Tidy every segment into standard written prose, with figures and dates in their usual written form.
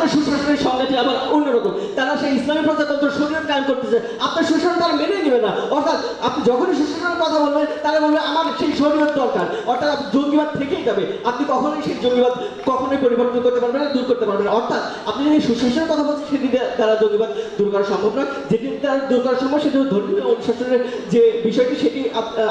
আপনার সুশাসনের সংজ্ঞাটি আবার অন্যরকম। তারা সেই ইসলামী প্রজাতন্ত্র শরীয়ত কায়েম করতেছে, আপনার সুশাসন তারা মেনে নেবে না। অর্থাৎ আপনি যখনই সুশাসনের কথা বলবেন তারা বলবে আমার সেই শরীয়ত দরকার, অর্থাৎ আপনি জঙ্গিবাদ থেকেই যাবে। আপনি কখনোই সেই জঙ্গিবাদ কখনোই পরিবর্তন করতে পারবেন না, দূর করতে পারবেন না। অর্থাৎ আপনি যদি সুশাসনের কথা বলছেন সেটি দ্বারা জঙ্গিবাদ দূর করা সম্ভব নয়। যেটি দ্বারা দূর করা সম্ভব সেটি ধর্মীয় অনুশাসনের যে বিষয়টি সেটি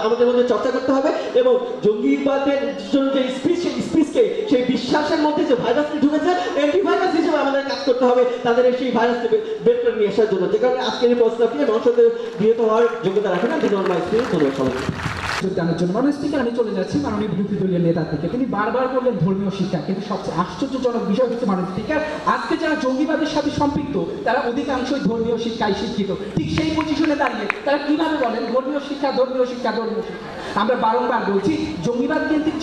আমাদের মধ্যে চর্চা করতে হবে। এবং জঙ্গিবাদের জন্য যে স্পিচ, সেই স্পিচকে সেই বিশ্বাসের মধ্যে যে ভাইরাসটি ঢুকেছে অ্যান্টিভাইরাস হিসেবে আমাদের কাজ করতে হবে তাদের সেই ভাইরাসটি বের করে নিয়ে আসার জন্য। যে কারণে আজকের এই প্রস্তাবটি সংসদে গৃহীত হওয়ার যোগ্যতা রাখে না। ধন্যবাদ সবাইকে। যোগদানের জন্য মাননীয় স্পিকার, আমি চলে যাচ্ছি মাননীয় বিরোধী দলীয় নেতা থেকে। তিনি বারবার বললেন ধর্মীয় শিক্ষা, কিন্তু সবচেয়ে আশ্চর্যজনক বিষয় হচ্ছে মাননীয় স্পিকার, আজকে যারা জঙ্গিবাদের সাথে সম্পৃক্ত তারা অধিকাংশই ধর্মীয় শিক্ষায় শিক্ষিত। ঠিক সেই পজিশনে দাঁড়িয়ে তারা কিভাবে বলেন ধর্মীয় শিক্ষা, ধর্মীয় শিক্ষা, ধর্মীয় শিক্ষা। আমরা বারংবার বলছি জঙ্গিবাদ কেন্দ্রিক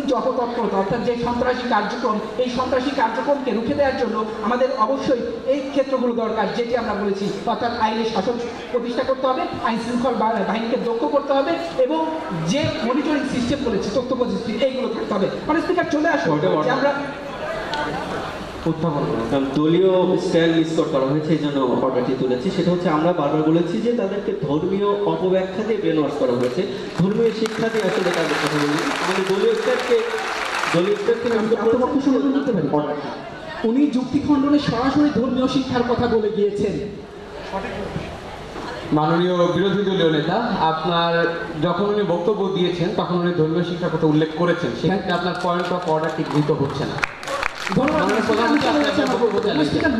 যে অপতৎপরতা, অর্থাৎ যে সন্ত্রাসী কার্যক্রম, এই সন্ত্রাসী কার্যক্রমকে রুখে দেওয়ার জন্য আমাদের অবশ্যই এই ক্ষেত্রগুলো দরকার, যেটি আমরা বলেছি, অর্থাৎ আইনের শাসন প্রতিষ্ঠা করতে হবে, আইন শৃঙ্খল বাহিনীকে দক্ষ করতে হবে এবং যে মনিটরিং সিস্টেম করেছে তথ্য প্রযুক্তি, এইগুলো থাকতে হবে। মানে স্পিকার চলে আসুন আমরা দলীয় স্টাইল মিস করা হয়েছে, এই জন্য অর্ডারটি তুলেছি। সেটা হচ্ছে আমরা বারবার বলেছি যে তাদেরকে ধর্মীয় অপব্যাখ্যা দিয়ে ব্রেন ওয়াশ করা হয়েছে, ধর্মীয় শিক্ষা দিয়ে আসলে তাদের কথা বলি। আমাদের দলীয় স্টাইলকে উনি যুক্তি খণ্ডনে সরাসরি ধর্মীয় শিক্ষার কথা বলে গিয়েছেন। মাননীয় বিরোধী দলীয় নেতা, আপনার যখন উনি বক্তব্য দিয়েছেন তখন উনি ধর্মীয় শিক্ষার কথা উল্লেখ করেছেন, সেক্ষেত্রে আপনার পয়েন্ট অফ অর্ডারটি গৃহীত হচ্ছে না।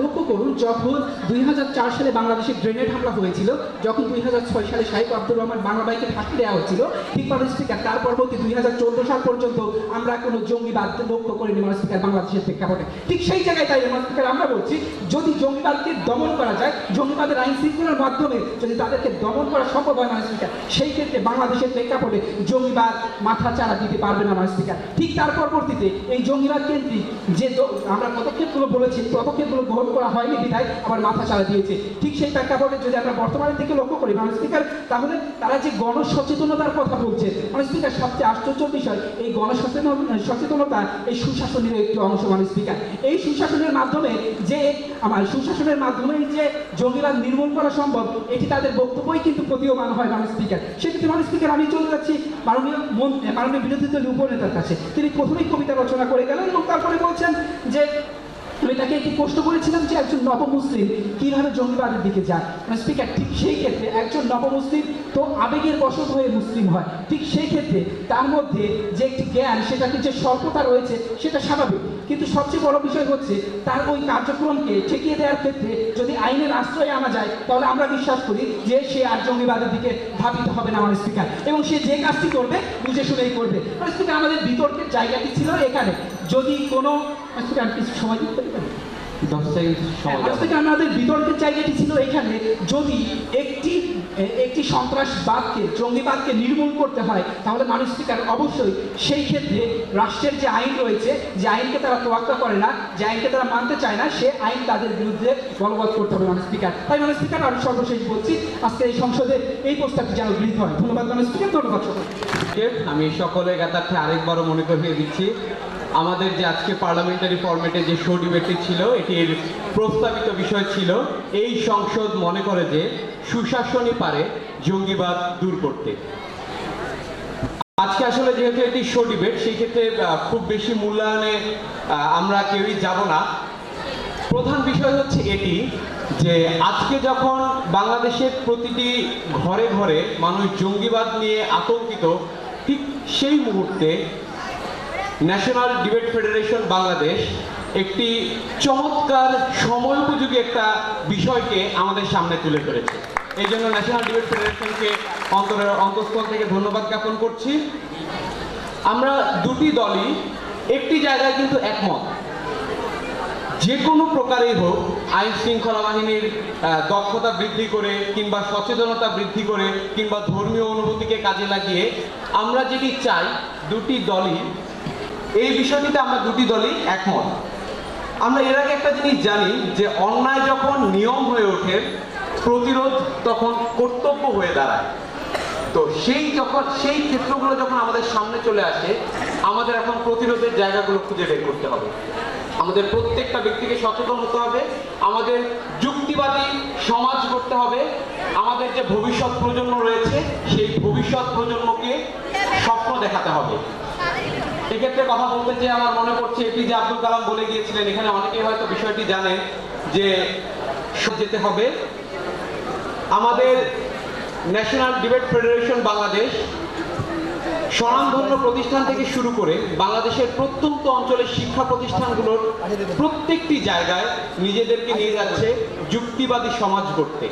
লক্ষ্য করুন, যখন 2004 সালে বাংলাদেশে গ্রেনেড হামলা হয়েছিল, যখন 2006 সালে শাহিদ আব্দুর রহমান বাংলাবাইকে ফাঁকি দেওয়া হচ্ছিল, ঠিক মাননীয় স্পিকার তার পরবর্তী 2014 সাল পর্যন্ত আমরা কোনো জঙ্গিবাদ লক্ষ্য করিনি মাননীয় স্পিকার বাংলাদেশের প্রেক্ষাপটে। ঠিক সেই জায়গায় তাই মাননীয় স্পিকার আমরা বলছি, যদি জঙ্গিবাদকে দমন করা যায়, জঙ্গিবাদের আইন শৃঙ্খলার মাধ্যমে যদি তাদেরকে দমন করা সম্ভব হয় মাননীয় স্পিকার, সেই ক্ষেত্রে বাংলাদেশের প্রেক্ষাপটে জঙ্গিবাদ মাথা চারা দিতে পারবে না মাননীয় স্পিকার। ঠিক তার পরবর্তীতে এই জঙ্গিবাদ কেন্দ্রিক যে আমরা পদক্ষেপগুলো বলেছি, পদক্ষেপগুলো গ্রহণ করা হয়নি বিধায় আবার মাথা চালা দিয়েছে। ঠিক সেই প্রেক্ষাপটে যদি আমরা বর্তমানের দিকে লক্ষ্য করি মাননীয় স্পিকার, তাহলে তারা যে গণসচেতনতার কথা বলছে মাননীয় স্পিকার, সবচেয়ে আশ্চর্য বিষয় এই গণসচেতনতা এই সুশাসনের একটি অংশ মাননীয় স্পিকার। এই সুশাসনের মাধ্যমে যে জঙ্গিবাদ নির্মূল করা সম্ভব, এটি তাদের বক্তব্যই কিন্তু প্রতীয়মান হয় মাননীয় স্পিকার। সেক্ষেত্রে মাননীয় স্পিকার আমি চলে যাচ্ছি মাননীয় বিরোধী দলীয় উপনেতার কাছে। তিনি প্রথমেই কবিতা রচনা করে গেলেন এবং তারপরে বলছেন যে আমি তাকে একটি প্রশ্ন করেছিলাম যে একজন নবমুসলিম কিভাবে জঙ্গিবাদের দিকে যায়। মানে স্পিকার, ঠিক সেই ক্ষেত্রে একজন নবমুসলিম তো আবেগের বশত হয়ে মুসলিম হয়, ঠিক সেই ক্ষেত্রে তার মধ্যে যে একটি জ্ঞান, সেটাতে যে স্বল্পতা রয়েছে সেটা স্বাভাবিক, কিন্তু সবচেয়ে বড় বিষয় হচ্ছে তার ওই কার্যক্রমকে ঠেকিয়ে দেওয়ার ক্ষেত্রে যদি আইনের আশ্রয়ে আনা যায়, তাহলে আমরা বিশ্বাস করি যে সে আর জঙ্গিবাদের দিকে ধাবিত হবে না মাননীয় স্পিকার, এবং সে যে কাজটি করবে বুঝে শুনেই করবে। মাননীয় স্পিকার, আমাদের বিতর্কের জায়গাটি ছিল এখানে, যদি কোনো কিছু সময় দিতে পারি, আমাদের বিতর্কের জায়গাটি ছিল এখানে, যদি একটি সন্ত্রাসবাদকে, জঙ্গিবাদকে নির্মূল করতে হয়, তাহলে মাননীয় স্পিকার অবশ্যই সেই ক্ষেত্রে রাষ্ট্রের যে আইন রয়েছে, যে আইনকে তারা তোয়াক্কা করে না, যে আইনকে তারা মানতে চায় না, সে আইন তাদের বিরুদ্ধে বলবৎ করতে হবে মাননীয় স্পিকার। তাই মাননীয় স্পিকার আমি সর্বশেষ বলছি, আজকে এই সংসদে এই প্রস্তাবটি যেন গৃহীত হয়। ধন্যবাদ মাননীয় স্পিকার, ধন্যবাদ সকলকে। আমি সকলের জ্ঞাতার্থে আরেকবারও মনে করিয়ে দিচ্ছি, আমাদের যে আজকে পার্লামেন্টারি ফরম্যাটে যে শো ডিবেটটি ছিল, এটির প্রস্তাবিত বিষয় ছিল এই সংসদ মনে করে যে সুশাসনই পারে জঙ্গিবাদ দূর করতে। আজকে আসলে যেহেতু এটি শো ডিবেট, সেই ক্ষেত্রে খুব বেশি মূল্যায়নে আমরা কেউই যাব না। প্রধান বিষয় হচ্ছে এটি যে আজকে যখন বাংলাদেশের প্রতিটি ঘরে ঘরে মানুষ জঙ্গিবাদ নিয়ে আতঙ্কিত, ঠিক সেই মুহূর্তে ন্যাশনাল ডিবেট ফেডারেশন বাংলাদেশ একটি চমৎকার সময়োপযোগী একটা বিষয়কে আমাদের সামনে তুলে ধরেছে। এই জন্য ন্যাশনাল ডিবেট ফেডারেশনকে অন্তঃস্থল থেকে ধন্যবাদ জ্ঞাপন করছি। আমরা দুটি দলই একটি জায়গায় কিন্তু একমত, যে কোনো প্রকারেই হোক আইন শৃঙ্খলা বাহিনীর দক্ষতা বৃদ্ধি করে কিংবা সচেতনতা বৃদ্ধি করে কিংবা ধর্মীয় অনুভূতিকে কাজে লাগিয়ে আমরা যেটি চাই, দুটি দলই এই বিষয়টিতে আমরা দুটি দলই একমত। আমরা এর আগে একটা জিনিস জানি যে অন্যায় যখন নিয়ম হয়ে ওঠে, প্রতিরোধ তখন কর্তব্য হয়ে দাঁড়ায়। তো সেই ক্ষেত্রগুলো যখন আমাদের সামনে চলে আসে, আমাদের এখন প্রতিরোধের জায়গাগুলো খুঁজে বের করতে হবে। আমাদের প্রত্যেকটা ব্যক্তিকে সচেতন হতে হবে, আমাদের যুক্তিবাদী সমাজ করতে হবে, আমাদের যে ভবিষ্যৎ প্রজন্ম রয়েছে সেই ভবিষ্যৎ প্রজন্মকে স্বপ্ন দেখাতে হবে। এক্ষেত্রে কথা বলতে যে আমার মনে পড়ছে এপিজে আব্দুল কালাম বলে গিয়েছিলেন, এখানে অনেকেই হয়তো বিষয়টি জানেন, যে যেতে হবে আমাদের ন্যাশনাল ডিবেট ফেডারেশন বাংলাদেশ স্বনামধন্য প্রতিষ্ঠান থেকে শুরু করে বাংলাদেশের প্রত্যন্ত অঞ্চলের শিক্ষা প্রতিষ্ঠানগুলোর প্রত্যেকটি জায়গায় নিজেদেরকে নিয়ে যাচ্ছে যুক্তিবাদী সমাজ গড়তে।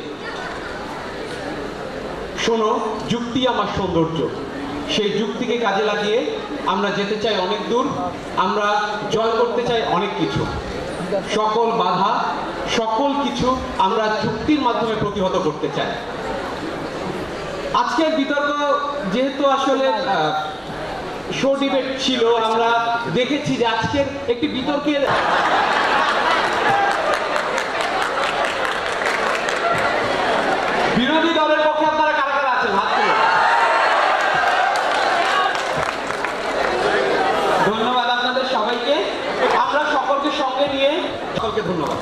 শোনো, যুক্তি আমার সৌন্দর্য, সেই যুক্তিকে কাজে লাগিয়ে আমরা যেতে চাই অনেক দূর, আমরা জয় করতে চাই অনেক কিছু। সকল বাধা, সকল কিছু আমরা যুক্তির মাধ্যমে প্রতিহত করতে চাই। আজকের বিতর্ক যেহেতু আসলে শো ডিবেট ছিল, আমরা দেখেছি যে আজকের একটি বিতর্কের বিরোধী দলের পক্ষে আপনারা কারা কারা আছেন হাত তুলুন। ধন্যবাদ আপনাদের সবাইকে, আমরা সকলকে সঙ্গে নিয়ে সকলকে ধন্যবাদ।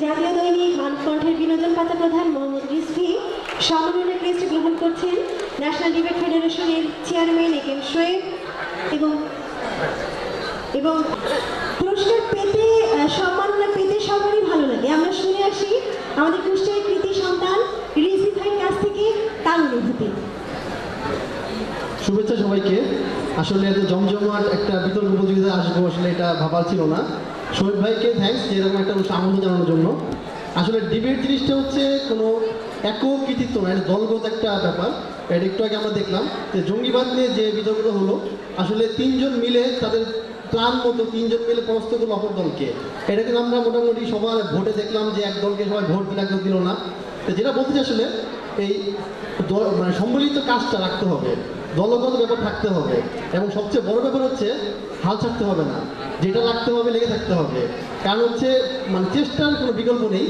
জাতীয় দৈনিক মানকণ্ঠের বিনোদন পাতা প্রধান মোহাম্মদ রিজভী সম্মাননা ক্রেস্ট গ্রহণ করছেন ন্যাশনাল ডিবেট ফেডারেশনের চেয়ারম্যান একেম শোয়েব এবং পুরস্কার পেতে সম্মাননা পেতে সবারই ভালো লাগে। আমরা শুনে আসি আমাদের কুষ্টিয়ার কৃতি সন্তান রিজভী ভাইয়ের কাছ থেকে তার অনুভূতি। শুভেচ্ছা সবাইকে। আসলে এত জমজমাট একটা বিতর্ক প্রতিযোগিতা আসবো আসলে এটা ভাবা ছিল না। শোয়েব ভাইকে থ্যাঙ্কস এরকম একটা আমন্ত্রণ জানানোর জন্য। আসলে ডিবেট জিনিসটা হচ্ছে কোনো একক কৃতিত্ব না, এটা দলগত একটা ব্যাপার। এটা একটু আগে আমরা দেখলাম যে জঙ্গিবাদ নিয়ে যে বিতর্কটা হলো, আসলে তিনজন মিলে তাদের প্ল্যান মতো তিনজন মিলে পরাস্ত করলো অপর দলকে। এটা কিন্তু আমরা মোটামুটি সবার ভোটে দেখলাম যে এক দলকে সবাই ভোট দিলে একদম দিল না। তো যেটা বলতে চাই আসলে এই মানে সম্মিলিত কাজটা রাখতে হবে, দলগত ব্যাপার থাকতে হবে, এবং সবচেয়ে বড় ব্যাপার হচ্ছে হাল ছাড়তে হবে না, যেটা লাগতে হবে লেগে থাকতে হবে। কারণ হচ্ছে মানে চেষ্টার কোনো বিকল্প নেই।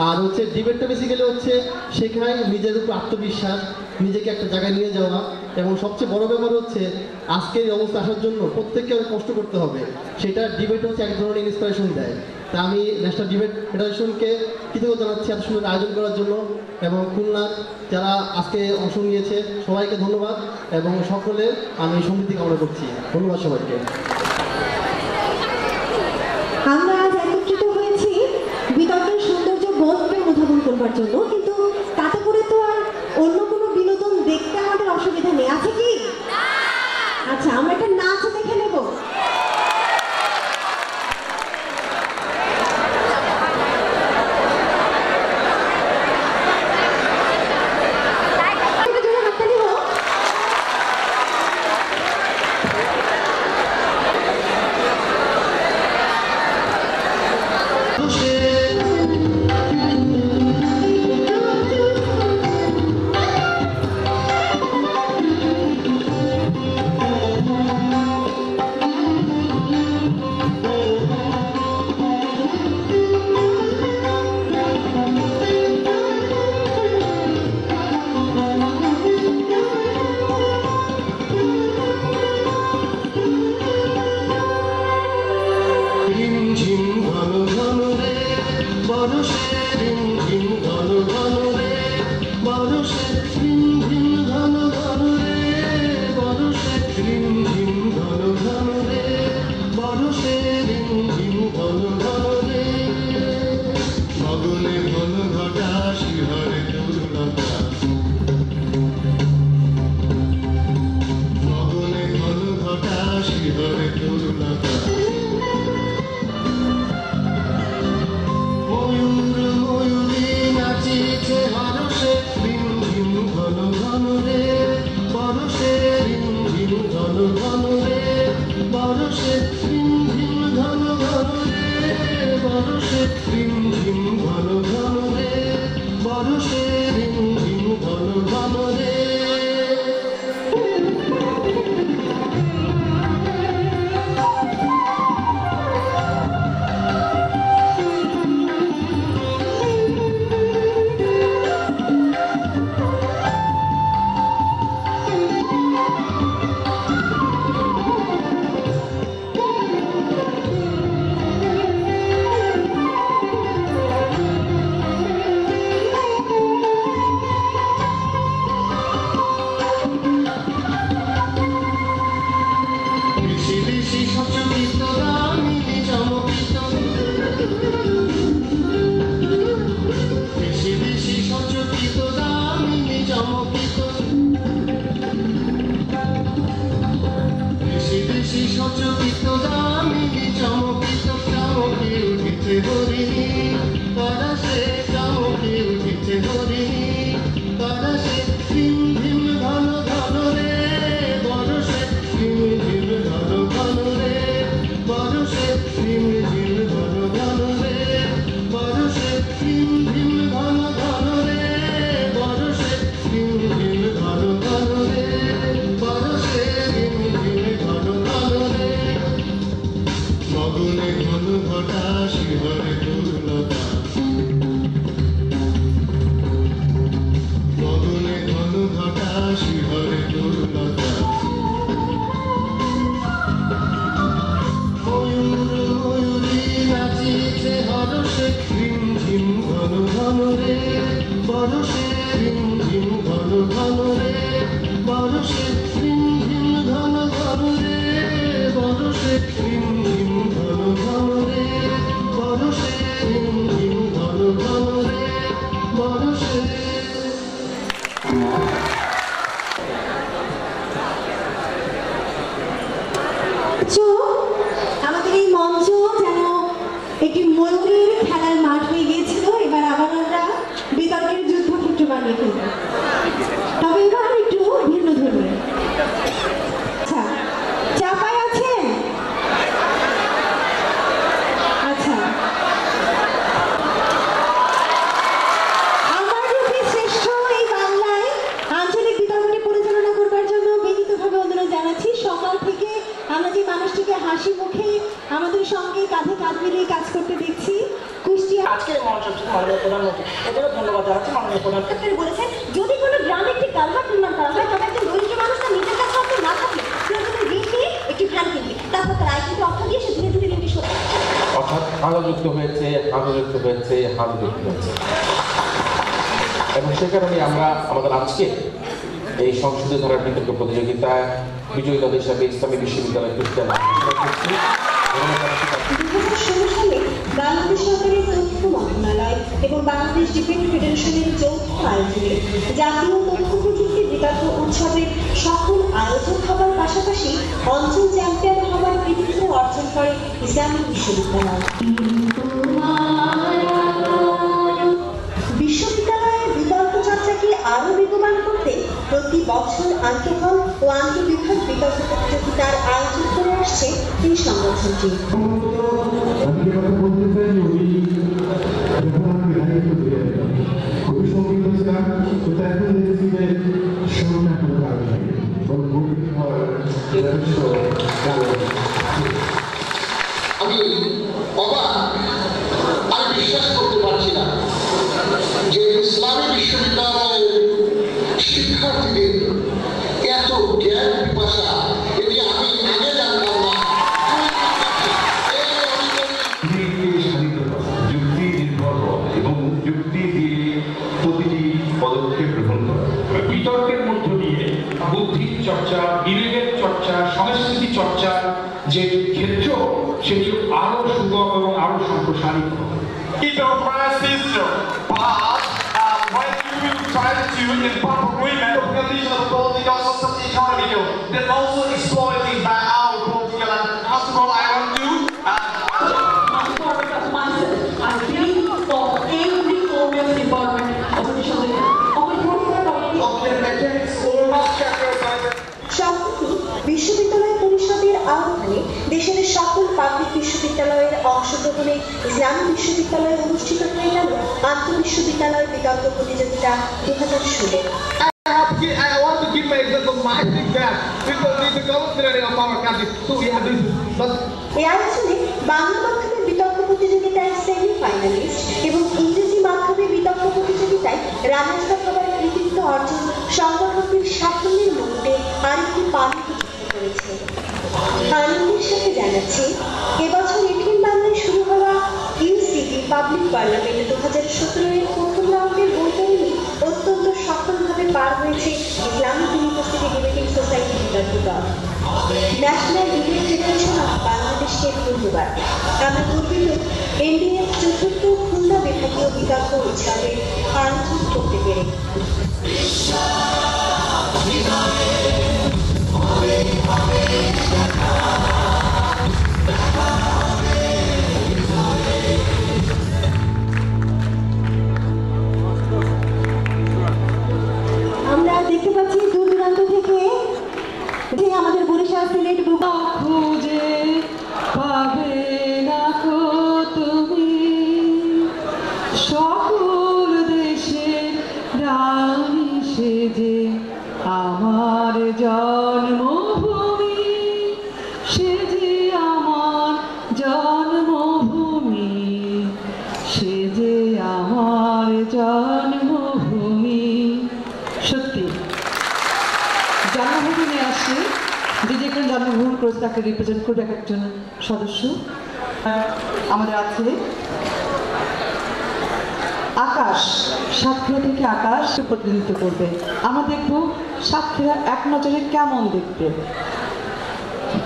আর হচ্ছে ডিবেটটা বেসিক্যালি হচ্ছে শেখায় নিজের উপর আত্মবিশ্বাস, নিজেকে একটা জায়গায় নিয়ে যাওয়া, এবং সবচেয়ে বড় ব্যাপার হচ্ছে আজকের এই অবস্থা আসার জন্য প্রত্যেককে অনেক কষ্ট করতে হবে, সেটা ডিবেট হচ্ছে এক ধরনের ইন্সপিরেশন দেয়। তা আমি ন্যাশনাল ডিবেট ফেডারেশনকে কৃতজ্ঞতা জানাচ্ছি এত সুন্দর আয়োজন করার জন্য, এবং খুলনার যারা আজকে অংশ নিয়েছে সবাইকে ধন্যবাদ, এবং সকলে আমি সমৃদ্ধি কামনা করছি। ধন্যবাদ সবাইকে। আমরা আজ একত্রিত হয়েছি বিতর্কের সৌন্দর্য বোধকে অনুধাবন করবার জন্য, কিন্তু তাতে করে তো আর অন্য কোনো বিনোদন দেখতে আমাদের অসুবিধা নেই, আছে কি? আচ্ছা, আমরা একটা নাচ দেখে নেব। বেশি সচকিত দামিনী চমকিত বেশি বেশি সচকিত দামিনী চমকিত বেশি বেশি সচকিত দামিনী চমকিত চমকে উঠেছে হরিণী পরশে চমকে উঠেছে হরিণী পরশে ঝিম ঝিম ঘন ঘন রে বরসে ঝিম ঝিম ঘন ঘন রে বরসে ঝিম ঝিম ঘন ঘন রে বরসে ঝিম ঝিম ঘন ঘন রে বরসে ঝিম ঝিম ঘন ঘন রে বরসে ঝিম ঝিম ঘন ঘন রে মগনে ঘন ঘটা শিহরে দুর্লতা মগনে ঘন ঘটা শিহরে দুর্লতা ময়ূর ময়ূরী নাচিছে হরসে ঝিম ঝিম ঘন ঘন রে বরসে ঝিম ঝিম ঘন ঘন রে বরসে ঝিম ঝিম ঘন ঘন রে বরসে ঝিম ঝিম ঘন ঘন রে বরসে ঝিম ঝিম ঘন ঘন রে বরসে আমাদের এই মঞ্চ যেন একটি ময়ূরের খেলার মাঠ হয়ে গিয়েছিল। এবার আবার আমরা বিতর্কের যুদ্ধক্ষেত্র বানিয়ে ফেলব, তবে এবার একটু ভিন্ন ধরনের। আচ্ছা, চাপায় আছেন? আচ্ছা, আমার রূপে শ্রেষ্ঠ এই বাংলায় আঞ্চলিক বিতর্কটি পরিচালনা করবার জন্য বিনীতভাবে অনুরোধ জানাচ্ছি। সকাল থেকে আমরা যে মানুষটিকে হাসি মুখে আমাদের সঙ্গে কাঁধে কাঁধ মিলিয়ে কাজ করতে দেখছি, কুষ্টিয়া আজকের এই মঞ্চটি মাননীয় প্রধানমন্ত্রী, এজন্য ধন্যবাদ জানাচ্ছি মাননীয় প্রধানমন্ত্রী। বলেছেন যদি কোনো গ্রামে একটি কালভার্ট নির্মাণ করা হয় তবে একজন দরিদ্র মানুষ তার নিজের কাছে অর্থ না থাকলে প্রয়োজনে ঋণ নিয়ে একটি ভ্যান কিনবে, তারপর তার আয় কিন্তু অর্থ দিয়ে সে ধীরে ধীরে ঋণটি শোধ করবে। অর্থাৎ হালযুক্ত হয়েছে হালযুক্ত হয়েছে হালযুক্ত হয়েছে, এবং সে কারণে আমরা আমাদের আজকে এই সংসদীয় ধারার বিতর্ক প্রতিযোগিতায় বিজয়ী দল হিসাবে ইসলামী বিশ্ববিদ্যালয় কুষ্টিয়া করছি। 2016 সালে বাংলাদেশ সরকারের তথ্য মন্ত্রণালয় এবং বাংলাদেশ ডিফেন্স ফেডারেশনের যৌথ আয়োজনে জাতীয় তথ্য প্রযুক্তি বিতর্ক উৎসবের সকল আয়োজক হবার পাশাপাশি অঞ্চল চ্যাম্পিয়ন হবার কৃতিত্ব অর্জন করে ইসলামী বিশ্ববিদ্যালয়। বিশ্ববিদ্যালয়ের বিতর্ক চর্চাকে আরো বেগবান করতে প্রতি বছর আন্তঃহল ও আন্তঃবিভাগ বিতর্ক প্রতিযোগিতার আয়োজন করে আসছে এই সংগঠনটি। আমি অবাক, আমি বিশ্বাস করতে পারছি না যে ইসলামী বিশ্ববিদ্যালয়ের শিক্ষার্থীদের এত জ্ঞান পিপাসা, এটি আমি আগে জানতাম না। যুক্তি নির্ভর এবং যুক্তি দিয়ে প্রতিটি পদক্ষেপ গ্রহণ করা, বিতর্কের মধ্য দিয়ে বুদ্ধির চর্চা, বিবেকের চর্চা, সংস্কৃতি চর্চার যে ক্ষেত্র, সেটি আরো সুগম এবং আরো সম্প্রসারিত হবে। When you try to impart agreement of condition of political society economy, then also exploiting by our political and cultural I want to I think for every government department সম্প্রতি বিশ্ববিদ্যালয় পরিষদের আহ্বানে দেশের সকল পাবলিক বিশ্ববিদ্যালয়ের অংশগ্রহণে ইসলামী বিশ্ববিদ্যালয়ে অনুষ্ঠিত হয়ে গেল আন্তঃবিশ্ববিদ্যালয় বিতর্ক প্রতিযোগিতা 2016। I want to give my example my that because it's the government of our country, so we have this. But এই আয়োজনে বাংলা মাধ্যমে বিতর্ক প্রতিযোগিতায় সেমিফাইনালিস্ট এবং ইংরেজি মাধ্যমে বিতর্ক প্রতিযোগিতায় রানার্স আপ হবার কৃতিত্ব অর্জন সংগঠনটির সাফল্যের মধ্যে আরেকটি পালক করেছে। আনন্দের সাথে জানাচ্ছি, এবছর এপ্রিল বাংলায় শুরু হওয়া ইউসিবি পাবলিক পার্লামেন্ট 2017 এর প্রথম রাউন্ডের বৈতরণী অত্যন্ত সফলভাবে পার হয়েছে ইসলামিক ইউনিভার্সিটি ডিবেটিং সোসাইটি বিতর্ক দল। ন্যাশনাল ডিবেট ফেডারেশন অফ উৎসবে আরাধন করতে পেরে। আমরা দেখতে পাচ্ছি দূর দূরান্ত থেকে যে আমাদের বরিশাল সিলেট খুঁজে পাবে না কো তুমি সকল দেশের রানী সেজে আমার জন্মভূমি সেজে আমার জন্মভূমি সেজে আমার জন্মভূমি। সত্যি জন্মভূমি আসে যে যেখানে জন্মগ্রহণ করেছে তাকে রিপ্রেজেন্ট করবে এক একজন সদস্য। আমাদের আছে আকাশ, সাতক্ষীরা থেকে আকাশ প্রতিনিধিত্ব করবে। আমরা দেখব সাতক্ষীরা এক নজরে কেমন দেখতে।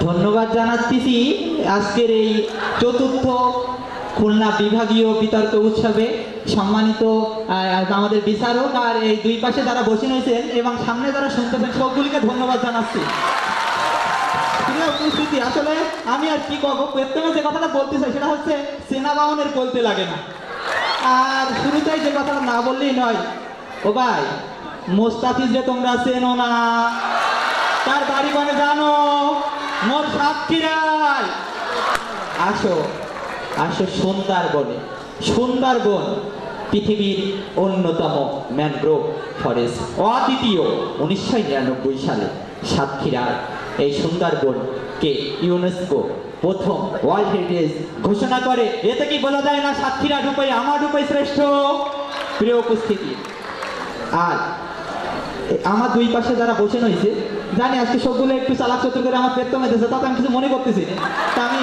ধন্যবাদ জানাচ্ছি আজকের এই চতুর্থ খুলনা বিভাগীয় বিতর্ক উৎসবে সম্মানিত আমাদের বিচারক আর এই দুই পাশে যারা বসে রয়েছেন এবং সামনে যারা শুনতেছেন সবগুলিকে ধন্যবাদ জানাচ্ছি। উপস্থিতি আসলে আমি আর কি করবো, প্রথমে যে কথাটা বলতে চাই সেটা হচ্ছে সেনা বাহনের বলতে লাগে না, আর শুরুতেই যে কথাটা না বললেই নয়। ও ভাই মোস্তাফিজ যে তোমরা চেনো না, তার বাড়ি মানে জানো মোর সাতক্ষীরায়। আসো আসো সুন্দরবনে। সুন্দরবন পৃথিবীর অন্যতম ম্যানগ্রোভ ফরেস্ট, অদ্বিতীয়। 1999 সালে সাতক্ষীরার এই সুন্দরবনকে ইউনেস্কো প্রথম ওয়ার্ল্ড হেরিটেজ ঘোষণা করে। এতে কি বলা যায় না সাতক্ষীরা রূপে আমার রূপে শ্রেষ্ঠ? প্রিয় উপস্থিতি, আর আমার দুই পাশে যারা বসে রয়েছে জানি আজকে সবগুলো একটু চালাক চতুর করে আমার পেট মেতেছে, তাতে আমি কিছু মনে করতেছি না। তা আমি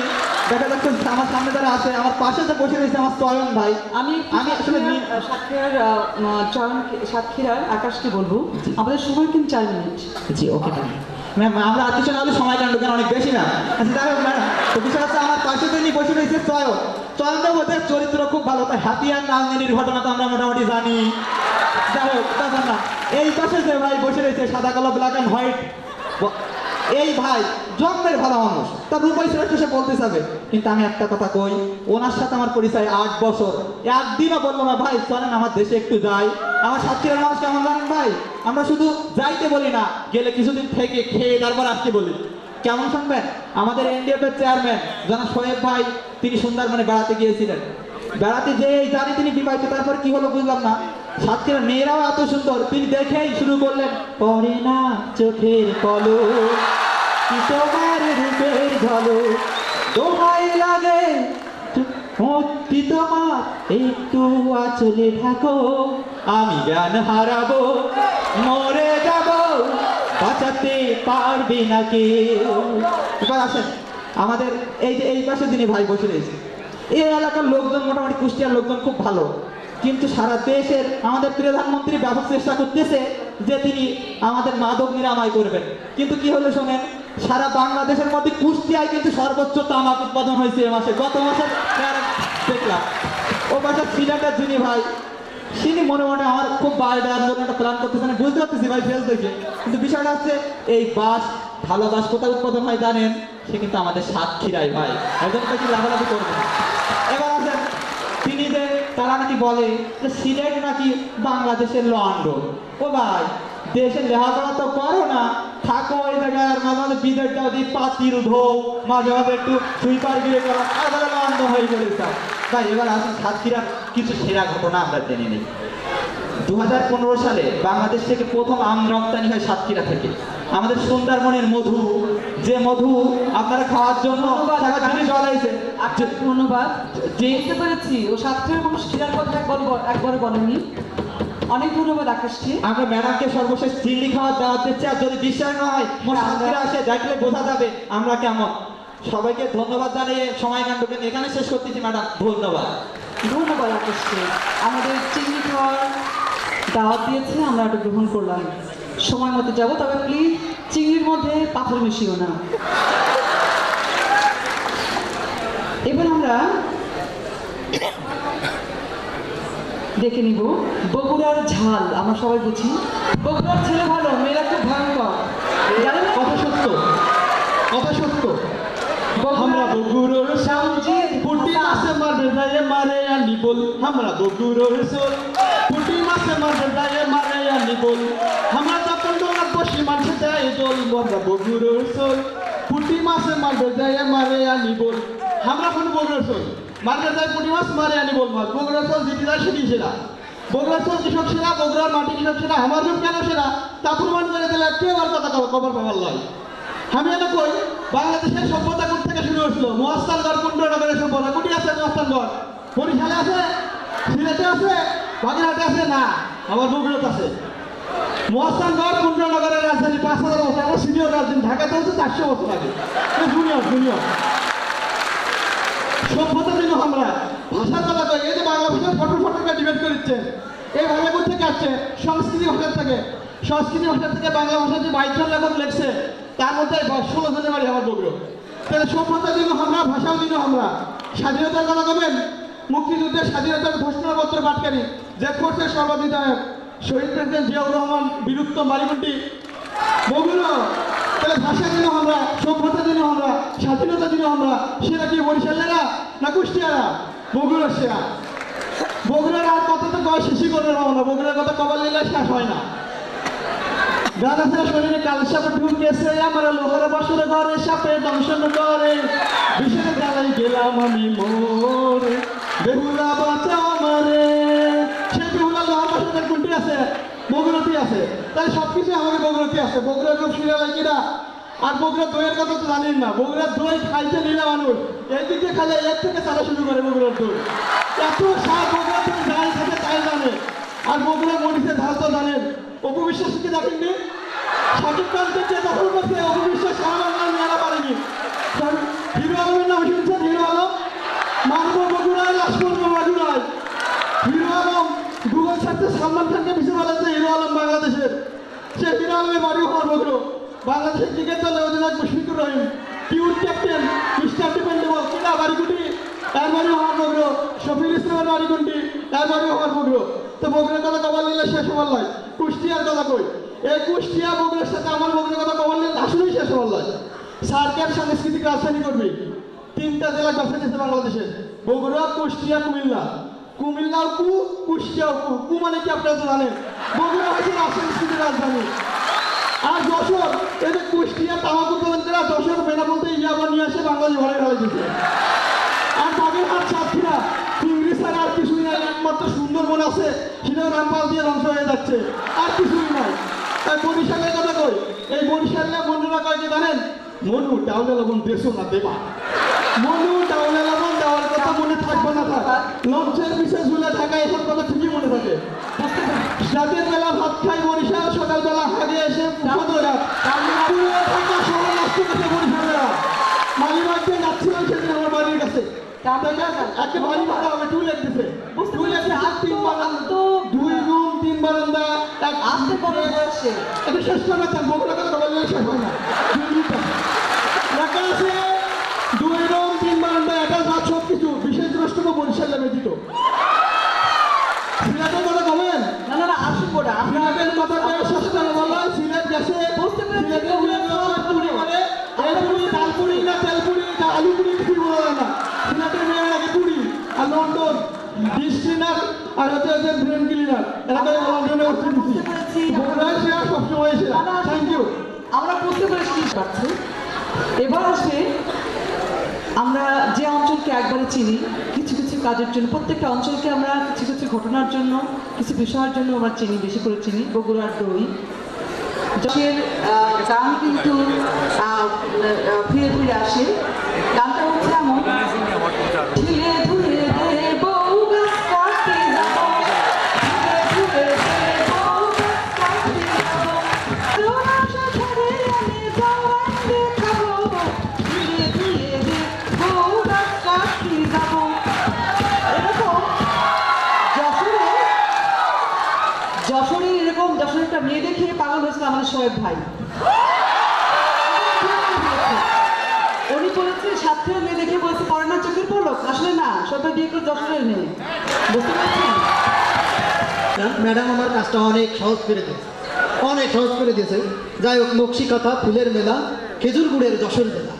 দেখা যাচ্ছে আমার সামনে যারা আছে, আমার পাশে যে বসে রয়েছে আমার চয়ন ভাই, আমি আসলে সাতক্ষীরার সাতক্ষীরার আকাশকে বলবো আমাদের সময় কিন্তু 4 মিনিট। জি ওকে ম্যাম, আমরা আত্মীয় হলে সময় কাণ্ড কেন অনেক বেশি না। আচ্ছা যাই হোক ম্যাডাম, তো বিষয় হচ্ছে আমার পাশে যিনি বসে রয়েছে চয়ন, চয়নটা ওদের চরিত্র খুব ভালো, তাই হাতিয়ার নামনির ঘটনা তো আমরা মোটামুটি জানি। যাই হোক তখন না, এই পাশে যে ভাই বসে রয়েছে সাদা কালো ব্ল্যাক অ্যান্ড হোয়াইট, এই ভাই জন্মের ভালো মানুষ, তার রূপই শ্রেষ্ঠ সে বলতে চাবে। কিন্তু আমি একটা কথা কই, ওনার সাথে আমার পরিচয় 8 বছর, একদিনও বললো না ভাই চলেন আমার দেশে একটু যাই। আমার সাতক্ষীরার মানুষ কেমন জানেন ভাই, আমরা শুধু যাইতে বলি না, গেলে কিছুদিন থেকে খেয়ে তারপর আসতে বলি। কেমন শুনবেন, আমাদের এনডিএফ এর চেয়ারম্যান জানা শোয়েব ভাই, তিনি সুন্দরবনে বেড়াতে গিয়েছিলেন। বেড়াতে যেই জানি তিনি বিবাহিত, তারপর কি হলো বুঝলাম না। সাতক্ষীরা মেয়েরাও এত সুন্দর, তিনি দেখেই শুরু করলেন, পরে না চোখের পলক কি তোমার রূপের ঝলক, দোহাই লাগে মূর্তি তোমার একটু আঁচলে থাকো, আমি জ্ঞান হারাবো মরে যাব বাঁচাতে পারবে না কেউ। এবার আসেন আমাদের এই যে এই পাশে যিনি ভাই বসে রয়েছে, এই এলাকার লোকজন মোটামুটি কুষ্টিয়ার লোকজন খুব ভালো, কিন্তু সারা দেশের আমাদের প্রধানমন্ত্রী ব্যাপক চেষ্টা করতেছে যে তিনি আমাদের মাদক নিরাময় করবেন। কিন্তু কি হলো শোনেন, সারা বাংলাদেশের মধ্যে কুষ্টিয়ায় কিন্তু সর্বোচ্চ তামাক উৎপাদন হয়েছে এ মাসে, গত মাসে দেখলাম। ও পাশে সিলেটের যিনি ভাই, তিনি মনে মনে আমার খুব বাইরে দেওয়ার জন্য একটা প্ল্যান করতেছেন, বুঝতে পারতেছি ভাই ফেল দেখে। কিন্তু বিষয়টা হচ্ছে এই বাস, ভালো বাস কোথায় উৎপাদন হয় জানেন, সে কিন্তু আমাদের সাতক্ষীরায় ভাই, একদম কিছু লাভালাভি করবে। এবার আছেন তিনি যে তারা নাকি বলে যে সিলেট নাকি বাংলাদেশের লন্ডন। ও ভাই দেশে লেখাপড়া তো করো না, থাকো ওই জায়গায়, আর মাঝে মাঝে বিদেশ যাও, দিয়ে পাতির ধো, মাঝে মাঝে একটু সুইপার গিয়ে করো, তারপরে লন্ডন হয়ে চলেছে ভাই। এবার আসুন সাতক্ষীরার কিছু সেরা ঘটনা আমরা জেনে নিই। 2015 সালে বাংলাদেশ থেকে প্রথম আম রপ্তানি হয় সাতক্ষীরা থেকে। আমাদের সুন্দরবনের মধু, যে মধু আপনারা খাওয়ার জন্য ধন্যবাদ দেখতে পেরেছি, ও সাতক্ষীরার মানুষ ক্ষীরার কথা একবারে বলেনি। অনেক ধন্যবাদ আকাশকে। আমরা ম্যাডামকে সর্বশেষ চিংড়ি খাওয়ার দাওয়াত দিচ্ছি, আর যদি বিশ্বাস না হয় মোর সাতক্ষীরা আসে দেখলে বোঝা যাবে আমরা কেমন। সবাইকে ধন্যবাদ জানিয়ে সময় কাণ্ডকে এখানে শেষ করতেছি ম্যাডাম, ধন্যবাদ। ধন্যবাদ আকাশকে, আমাদের চিংড়ি খাওয়ার দাওয়াত দিয়েছে, আমরা এটা গ্রহণ করলাম। সময় মতো যাবো, তবে প্লিজ চিংড়ির মধ্যে পাথর মিশিও না। এবার আমরা দেখে নিব বগুড়ার ঝাল। আমরা সবাই বুঝি বগুড়ার ছেলে ভালো, মেয়েরা খুব ভয়ঙ্কর, জানেন? কথা সত্য, কথা সত্য। আমরা বগুড়োর সামজি পুটি মাছে মারবে দায়ে মারে আনি বল, আমরা বগুড়োর সোল পুটি মাছে মারবে দায়ে মারে আনি বল, আমরা যখন ডোলার বসি মানছে দেয় দোল, আমরা বগুড়োর সোল পুটি মাছে মারবে দায়ে মারে আনি বল, আমরা কোন বগুড়োর সোল মারবে দায়ে পুটি মাছ মারে আনি বল মাছ, বগুড়োর সোল জিতে যায় সেটি সেরা, বগুড়ার সোল কৃষক সেরা, বগুড়ার মাটি কৃষক সেরা, আমার রূপ কেন সেরা তা প্রমাণ করে দিলে কেউ আর কথা কবার পাবার নয়। আমি এটা কই বাংলাদেশের সভ্যতা কোথা থেকে শুরু হয়েছিল? মহাস্থানগড় কুণ্ডনগরের সভ্যতা কোটি আছে? মহাস্থানগড় বরিশালে আছে, সিলেটে আছে, বাগেরহাটে আছে না, আমার বগুড়াতে আছে। মহাস্থানগড় কুণ্ডনগরের রাজধানী 5000 বছর, আমার সিনিয়র রাজধানী। ঢাকাতে হচ্ছে 400 বছর আগে, জুনিয়র জুনিয়র সভ্যতা দিন আমরা ভাষার কথা কই। এই যে বাংলা ভাষার ফটো করে ডিবেট করছেন, এই ভাষা কোথা থেকে আসছে? সংস্কৃতি ভাষার থেকে। সংস্কৃতি ভাষা থেকে বাংলা ভাষার যে 22 জন লেখক লেখছে তার মধ্যে 16 জনের বাড়ি আমার বগুড়ো। তাহলে সভ্যতা দিন আমরা, ভাষাও দিন আমরা। স্বাধীনতার কথা বলবেন, মুক্তিযুদ্ধের স্বাধীনতার ঘোষণাপত্র পাটকারী যে করছে সর্বাধিনায়ক শহীদ প্রেসিডেন্ট জিয়াউর রহমান বীরুত্তম বাড়িগুটি বগুড়ো। তাহলে ভাষা দিন আমরা, সভ্যতা দিন আমরা, স্বাধীনতা দিন আমরা। সেটা কি বরিশালেরা না কুষ্টিয়ারা? বগুড়ো সেরা। বগুড়ার আর কথা তো কয় শেষই করে না, বগুড়ার কথা কবার নিলে শেষ হয় না। গান আছে শরীরে কাল সাপে ঢুকেছে আমার লোহার বাসুর ঘরে, সাপে দংশন করে বিষের জ্বালাই গেলাম আমি মোরে, বেহুলা বাঁচাও আমারে। সে বেহুলা লোহার বাসুরের কোনটি আছে? বগুড়াতেই আছে। তাহলে সবকিছু আমাদের বগুড়াতে আছে। বগুড়ার রূপ শিরালাই কিনা। আর বগুড়ার দইয়ের কথা তো জানেন না, বগুড়ার দই খাইতে নিলে মানুষ এই দিকে খালে এর থেকে চালা শুরু করে বগুড়ার দই। এত স্বাদ বগুড়া থেকে যাই থাকে তাই জানে। আর বগুড়ার মরিচের ঝাল তো জানেন। অপু বিশ্বাস কি দেখেননি? শাকিব খানকে যে দখল করছে অপু বিশ্বাস সারা বাংলার মেয়েরা পারেনি। হিরো আলমের নাম শুনছেন? হিরো আলম মারবো বগুড়ায়, লাশ করবো বগুড়ায়। হিরো আলম গুগল সার্চে সালমান খানকে পিছিয়ে বলেছে হিরো আলম বাংলাদেশের। সে হিরো আলমের বাড়ি হওয়ার বগুড়ো। বাংলাদেশের ক্রিকেট দলের অধিনায়ক Mushfiqur Rahim, টিউর captain mister dependable কিনা বাড়িগুটি, তার বাড়ি হওয়ার বগুড়ো। শফির ইসলামের বাড়িগুটি, তার বাড়ি হওয়ার বগুড়ো। তো বগুড়ার কথা কবার নিলে শেষ হবার নয়। কুষ্টিয়ার কথা কই, এই কুষ্টিয়া বগুড়ার সাথে আমার বগুড়ার কথা কবার নিলে আসলেই শেষ হবার নয়। সার্কের সাংস্কৃতিক রাজধানী করবি, 3টা জেলা গঠন দিয়েছে বাংলাদেশে, বগুড়া, কুষ্টিয়া, কুমিল্লা। কুমিল্লাও কু, কুষ্টিয়াও কু। কু মানে কি আপনারা তো জানেন? বগুড়া হচ্ছে সাংস্কৃতিক রাজধানী। আর যশোর, এই যে কুষ্টিয়া তামাক উৎপাদন করে যশোর বেনা বলতে ইয়াবা নিয়ে আসে বাংলাদেশ ঘরে ঘরে দিচ্ছে। আর বাগেরহাট, সাতক্ষীরা, চিংড়ি ছাড়া আর কিছুই নাই। একমাত্র সুন্দরবন আছে, সেটাও রামপাল দিয়ে ধ্বংস হয়ে যাচ্ছে, আর কিছুই নাই। তাই বরিশালের কথা কই, এই বরিশালে বন্ধুরা কয় কি জানেন? মনু ডাউলে লবণ দেশো না দেবা। মনু ডাউলে লবণ দেওয়ার কথা মনে থাকবে না থাক, লঞ্চের পিছিয়ে ঝুলে থাকা এসব কথা ঠিকই মনে থাকে। রাতের বেলা ভাত খাই বরিশাল, সকালবেলা হাগে এসে থাকা সময় নষ্ট করছে বরিশালেরা। মালিবাগ দিয়ে যাচ্ছিলাম সেদিন আমার বাড়ির কাছে, একটা বাড়ি ভাড়া হবে, টু লেট দিছে। টু লেট আর 3 বারান্দা, 2 রুম 3 বারান্দা, এক আসতে করে বসে। এটা শেষ করে না, বগুড়া কথা বললে শেষ হয় না। লেখা আছে 2 রুম 3 বারান্দা, এটা যা সব কিছু বিশেষ দ্রষ্টব্য বরিশালে ব্যতীত। সিলেটের কথা বলেন? না না না, আসুন না। সিলেটের কথা কয়ে শেষ করে বলা, সিলেট গেছে বুঝতে পেরেছি। সিলেটের পুরি করে, এই পুরি ডালপুরি না তেলপুরি না আলু পুরি কিছু বলা না। সিলেটের মেয়েরা নাকি পুরি। আর লন্ডন ডিস্ট্রিনার আর হচ্ছে ব্রেন ক্লিনার, এরা করে লন্ডনে উঠতে দিচ্ছি। বগুড়ায় সেরা সবসময় সেরা। Thank you. আমরা বুঝতে পেরেছি পাচ্ছি। এবার আসবে আমরা যে অঞ্চলকে একবারে চিনি কিছু কিছু কাজের জন্য, প্রত্যেকটা অঞ্চলকে আমরা কিছু কিছু ঘটনার জন্য, কিছু বিষয়ের জন্য আমরা চিনি, বেশি করে চিনি। বগুড়ার দই যশের গান কিন্তু ফিরে ফিরে আসে। গানটা হচ্ছে এমন, ধীরে ধীরে রে বউ গাছ কাটতে যাবো, ধীরে ধীরে রে বউ গাছ কাটতে যাবো, রোনাশা ছেড়ে আমি জওয়ান দেখাবো, ধীরে ধীরে রে বউ গাছ কাটতে যাবো। এরকম যশোরে এরকম যশোরে একটা মেয়ে দেখে পাগল হয়েছিল আমাদের শোয়েব ভাই। উনি বলেছে সাতক্ষীরা মেয়ে দেখে বলছে পড়ে না চোখের পলক, আসলে না, সবাই বিয়ে করে যশোরের মেয়ে। বুঝতে পারছেন? ম্যাডাম আমার কাজটা অনেক সহজ করে দিয়েছে, অনেক সহজ করে দিয়েছে। যাই হোক, নকশি কথা, ফুলের মেলা, খেজুর গুড়ের যশোর জেলা,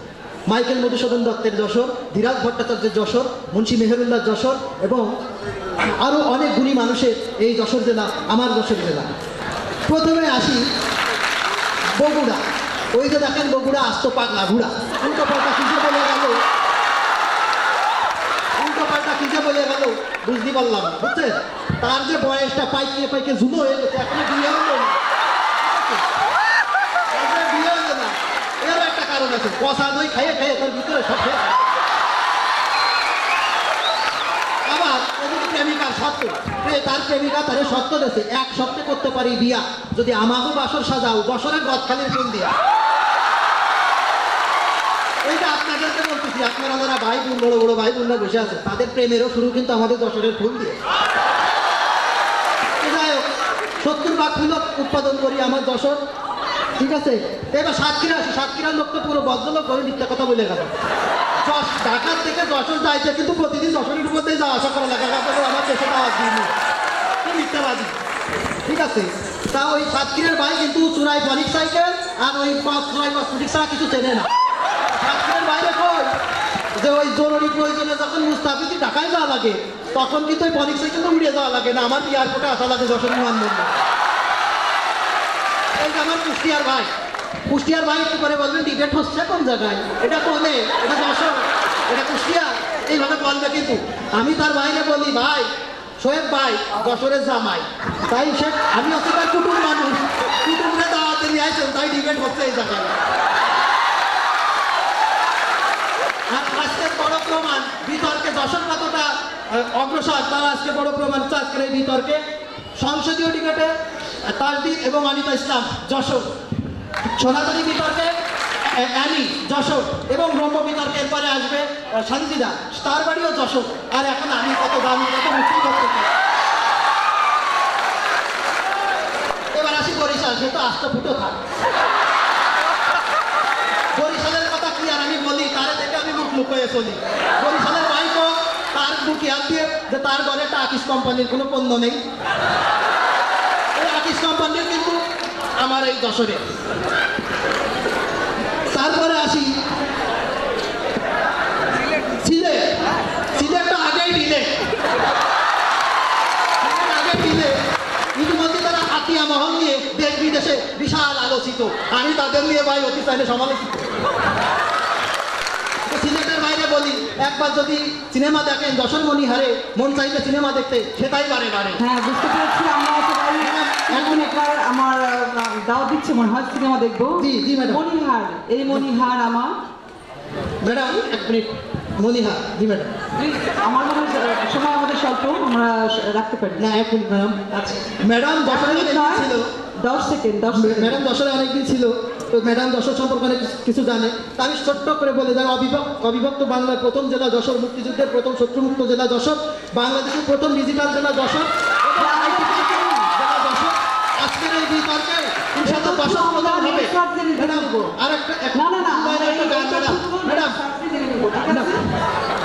মাইকেল মধুসূদন দত্তের যশোর, ধীরাজ ভট্টাচার্যের যশোর, মুন্সী মেহেরুল্লাহ যশোর এবং আরও অনেক গুণী মানুষের এই যশোর জেলা আমার যশোর জেলা। প্রথমে আসি বগুড়া। ওই যে দেখেন বগুড়া আস্ত পাগলা ঘুরা, উল্টো পাল্টা কিসে বলে গেল, উল্টো পাল্টা কিসে বলে গেল বুঝতে পারলাম, বুঝছেন? তার যে বয়সটা পাইকে পাইকে ঝুলো হয়ে গেছে, এখনো বিয়ে হলো না, বিয়ে হলো না। এর একটা কারণ আছে, কষা দই খাইয়ে খাইয়ে তার ভিতরে সব শেষ। আবার ওদিকে প্রেমিকার সত্য, তার প্রেমিকা তারে সত্য দিয়েছে, এক সপ্তাহে করতে পারি বিয়া যদি আমাকে বাসর সাজাও যশোরের গদখালির ফুল দিয়া। এইটা আপনাদেরকে বলতেছি, আপনারা যারা ভাই বোন, বড় বড় ভাই বোনরা বসে আছে, তাদের প্রেমেরও শুরু কিন্তু আমাদের যশোরের ফুল দিয়ে। যাই হোক, 70 ভাগ ফুল উৎপাদন করি আমার যশোর, ঠিক আছে? এবার সাতক্ষীরা আসি। সাতক্ষীরার লোক তো পুরো ভদ্রলোক করে মিথ্যা কথা বলে গেল। ঢাকার থেকে যশোর যাইছে, কিন্তু প্রতিদিন যশোরের উপর দিয়ে যাওয়া আসা করা লাগে, আমার দেশে দাওয়াত দিইনি, মিথ্যাবাদী, ঠিক আছে? তা ওই সাতক্ষীরার ভাই কিন্তু চূড়ায় ফনিক সাইকেল আর ওই 5 কসমেটিক ছাড়া কিছু চেনে না। সাতক্ষীরার বাইরে কই যে ওই জরুরি প্রয়োজনে যখন মুস্তাফিজি ঢাকায় যাওয়া লাগে, তখন কিন্তু ওই ফনিক সাইকেল তো উড়িয়ে যাওয়া লাগে না, আমার এয়ারপোর্টে আসা লাগে যশোর বিমানবন্দর। এই যে আমার কুষ্টিয়ার ভাই, কুষ্টিয়ার ভাই একটু করে বলবেন ডিবেট হচ্ছে কোন জায়গায়, এটা কোনে, এটা যশোর, এটা কুষ্টিয়া, এইভাবে বলবে। কিন্তু আমি তার ভাইকে বলি, ভাই শোয়েব ভাই যশোরের জামাই, তাই সে আমি হচ্ছে তার কুটুম মানুষ, কুটুমরে দাওয়াতে নিয়ে আসেন, তাই ডিবেট হচ্ছে এই জায়গায়। আর আজকের বড় প্রমাণ বিতর্কে যশোর কতটা অগ্রসর, তার আজকে বড় প্রমাণ আজকের এই বিতর্কে। সংসদীয় ডিবেটে তাজদীপ এবং অনিতা ইসলাম যশোর, সনাতনী বিতর্কে অ্যানি যশোর এবং ব্রহ্ম বিতর্কের পরে আসবে সানজিদা, তার বাড়িও যশোর। আর এখন আমি কত দামি, কত মুক্তি করতে চাই। এবার আসি বরিশাল, সে তো আস্ত ফুটো থাক। বরিশালের কথা কি আর আমি বলি, তারে দেখে আমি মুখ লুকিয়ে চলি। বরিশালের বাইকও তার বুকে হাত দিয়ে যে তার ঘরে একটা আকিস কোম্পানির কোনো পণ্য নেই। আকিস কোম্পানির কিন্তু আমার এই যশোরে। তারপরে আসি সিলেট। সিলেটটা আগেই দিলে, ইতিমধ্যে তারা হাতিয়া মহল নিয়ে দেশ বিদেশে বিশাল আলোচিত, আমি তাদের নিয়ে ভাই অতি চাইলে সমালোচিত। সিলেটের বাইরে বলি, একবার যদি সিনেমা দেখেন যশোর মণিহারে, মন চাইলে সিনেমা দেখতে সেটাই বারে বারে। হ্যাঁ, বুঝতে পেরেছি। আমরা এখন একবার আমার দাওয়াত দিচ্ছে মনে হয়, সিনেমা দেখবো। জি জি ম্যাডাম। মণিহার, এই মণিহার আমার ম্যাডাম, এক মিনিট। মণিহার, জি ম্যাডাম। আমার মনে হয় সময় আমাদের স্বল্প, আমরা রাখতে পারি না। এক মিনিট ম্যাডাম। আচ্ছা ম্যাডাম, যশোরে ছিল 10 সেকেন্ড। ম্যাডাম যশোরে অনেকদিন ছিল, তো ম্যাডাম যশোর সম্পর্কে অনেক কিছু জানে। তা আমি ছোট্ট করে বলে যাই, অবিভক্ত বাংলার প্রথম জেলা যশোর, মুক্তিযুদ্ধের প্রথম শত্রুমুক্ত জেলা যশোর, বাংলাদেশের প্রথম ডিজিটাল জেলা যশোর, যশোর। আজকের এই বিতর্কে ইনশাআল্লাহ যশোর প্রধান হবে। ম্যাডাম আরেকটা ম্যাডাম,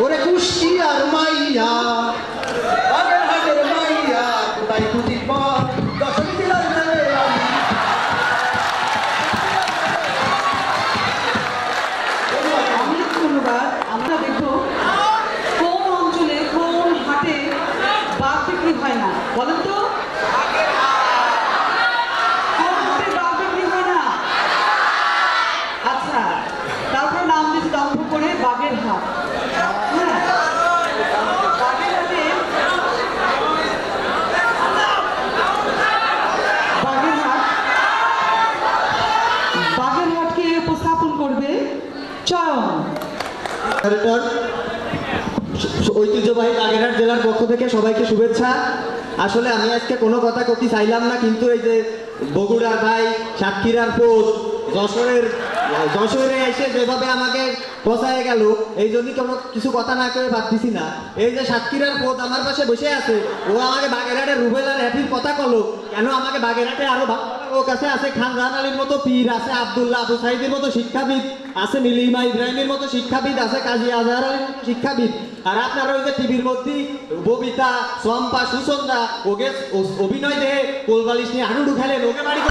ওরে কুষ্টিয়ার মাইয়া, বাগেরহাটের মাইয়া, তাই খুঁজি পর যশোর জেলার ধন্যবাদ। আমরা দেখবো কোন অঞ্চলে কোন হাটে বাঘ বিক্রি হয় না, বলেন তো? কোন হাটে বাঘ বিক্রি হয় না? আচ্ছা, তারপরে নাম দিয়েছে দম্ভ করে বাঘের হাট। হ্যাঁ, বাঘের হাটে বাঘের হাটকে উপস্থাপন করবে চয়ন। ঐতিহ্যবাহী বাগেরহাট জেলার পক্ষ থেকে সবাইকে শুভেচ্ছা। আসলে আমি আজকে কোনো কথা করতে চাইলাম না, কিন্তু এই যে বগুড়ার ভাই, সাতক্ষীরার পোত, যশোরে এসে যেভাবে আমাকে বসায় গেল, এই জন্য কোনো কিছু কথা না করে পারতেছি না। এই যে সাতক্ষীরার পোত আমার পাশে বসে আছে, ও আমাকে বাগেরহাটের রুবেল আর হ্যাপির কথা কলো, কেন আমাকে বাগেরহাটে আরো ভালো লোক আছে, আছে খান জাহান আলীর মতো পীর, আছে আব্দুল্লাহ আবু সাইদের মতো শিক্ষাবিদ, আছে নীলিমা ইব্রাহিমের মতো শিক্ষাবিদ, আছে কাজী আজহার আলীর মতো শিক্ষাবিদ। আর আপনারা ওই যে টিভির মধ্যে ববিতা, চম্পা, সুচন্দা ওকে অভিনয় দেহে কোলবালিশ নিয়ে হাডুডু খেলেন, ওকে বাড়ি